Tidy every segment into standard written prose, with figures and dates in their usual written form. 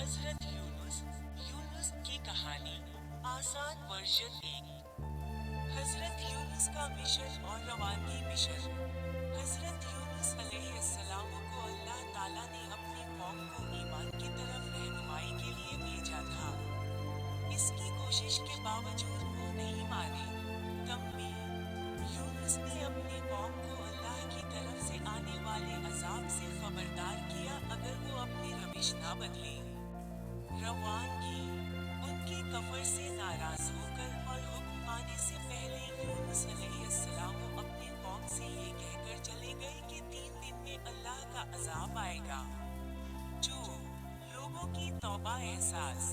हजरत यूनुस यूनुस की कहानी आसान वर्जन 1। हजरत यूनुस का मिशन और रवानगी। मिशन हजरत यूनुस अलैहिस्सलाम को अल्लाह ताला ने अपनी कौम को ईमान की तरफ रहनुमाई के लिए भेजा था। इसकी कोशिश के बावजूद वो नहीं माने। तब भी यूनुस ने अपनी कौम को अल्लाह की तरफ से आने वाले अजाब से खबरदार किया अगर वो अपनी रविश ना बदले। रवानगी उनके कफर से नाराज होकर और हुक्म पाने से पहले यूनुस अलैहिस्सलाम अपनी कौम से ये कहकर चले गए कि 3 दिन में अल्लाह का अजाब आएगा। जो लोगों की तौबा एहसास,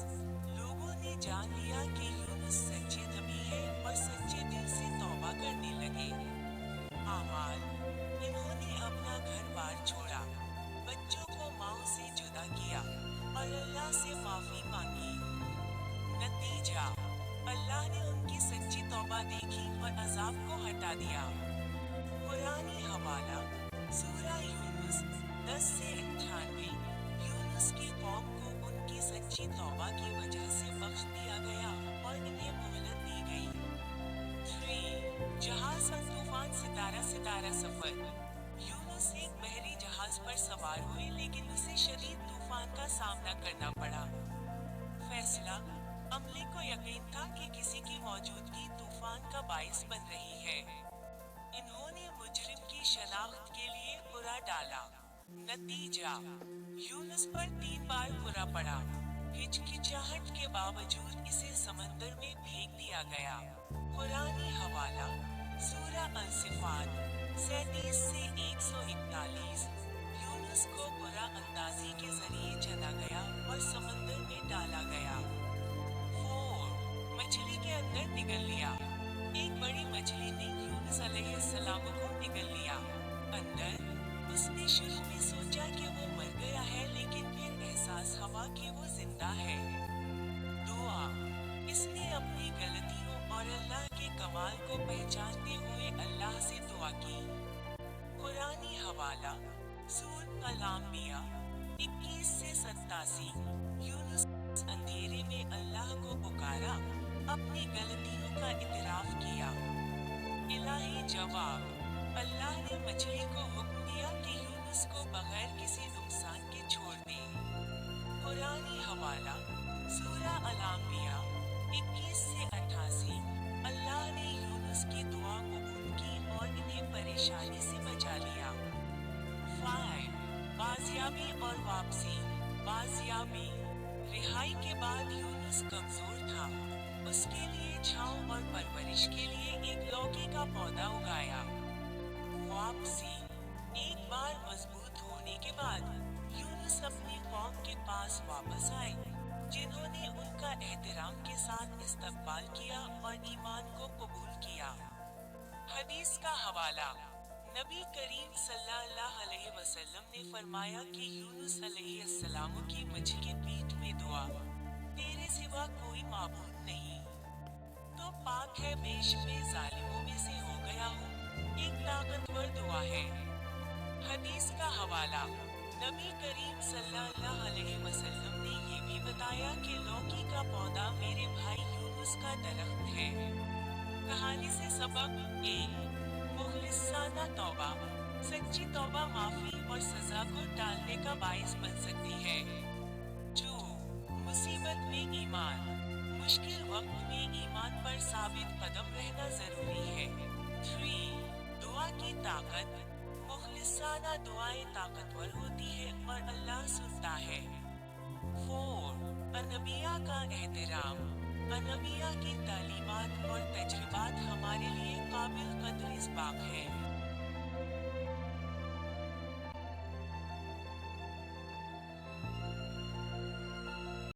लोगों ने जान लिया कि यूनुस सच्चे नबी है और सच्चे दिल से तौबा करने लगे। आमाल इन्होंने अपना घर बार छोड़ा, बच्चों को माओ से जुदा किया और अल्लाह से माफी मांगी। नतीजा अल्लाह ने उनकी सच्ची तौबा देखी और अजाब को हटा दिया। कुरानी हवाला सूरा यूनुस 10 से 98। यूनुस की कौम को उनकी सच्ची तौबा की वजह से बख्श दिया गया और इन्हें मोहलत दी गई। 3 जहाज और तूफान। सितारा सफर। यूनुस एक बहरी जहाज पर सवार हुए लेकिन उसे शदीद तूफान का सामना करना पड़ा। फैसला अमले को यकीन था कि किसी की मौजूदगी तूफान का बाइस बन रही है। इन्होंने मुजरिम की शनाख्त के लिए बुरा डाला। नतीजा यूनुस पर 3 बार बुरा पड़ा। हिचकिचाहट के बावजूद इसे समंदर में फेंक दिया गया। कुरानी हवाला सूरा अल-सिफात 37 से 141। यूनुस को बुरा अंदाजी के जरिए चला गया और समंदर में डाला गया। 4 मछली के अंदर निगल लिया। एक बड़ी मछली ने यूनुस अलैहिस्सलाम को निगल लिया। अंदर उसने शुरू में सोचा कि वो मर गया है लेकिन फिर एहसास हुआ कि वो जिंदा है। दुआ इसने अपनी गलतियों और अल्लाह के कमाल को पहचानते हुए अल्लाह से दुआ की। कुरानी हवाला सूरह अल-अंबिया 21 से 87। यूनुस अंधेरे में अल्लाह को पुकारा, अपनी गलतियों का इतराफ किया। इलाही जवाब अल्लाह ने मछली को हुक्म दिया कि यूनुस को बगैर किसी नुकसान के छोड़ दे। कुरानी हवाला सूरह अल-अंबिया 21 से 88। अल्लाह ने यूनुस की दुआ कबूल की और इन्हें परेशानी से बचा लिया। 5 बाजियाबी और वापसी। बाजियाबी रिहाई के बाद यूनुस कमजोर था। उसके लिए छांव और परवरिश के लिए एक लौकी का पौधा उगाया। वापसी एक बार मजबूत होने के बाद यूनुस अपनी कौम के पास वापस आए, जिन्होंने उनका एहतराम के साथ इस्तकबाल किया और ईमान को कबूल किया। हदीस का हवाला नबी करीम सल्लल्लाहु अलैहि वसल्लम ने फरमाया कि यूनुस अलैहिस्सलाम की मछली पीठ में दुआ, तेरे सिवा कोई माबूद नहीं तो पाक है, बेश मैं जालिमों में से हो गया हूँ, एक ताकतवर दुआ है। हदीस का हवाला नबी करीम सल्लल्लाहु अलैहि वसल्लम ने ये भी बताया कि लौकी का पौधा मेरे भाई यूनुस का दरख्त है। कहानी से सबक 1 मुखलिसाना तौबा। सच्ची तौबा माफी और सजा को टालने का बाइस बन सकती है। 2 मुसीबत में ईमान। मुश्किल वक्त में ईमान पर साबित कदम रहना जरूरी है। 3 दुआ की ताकत। मुखलिसाना दुआएं ताकतवर होती है और अल्लाह सुनता है। 4 अनबिया का एहतराम। अनबिया की तालीमात और तजुर्बात हमारे लिए काबिल कदर इस्बाक है।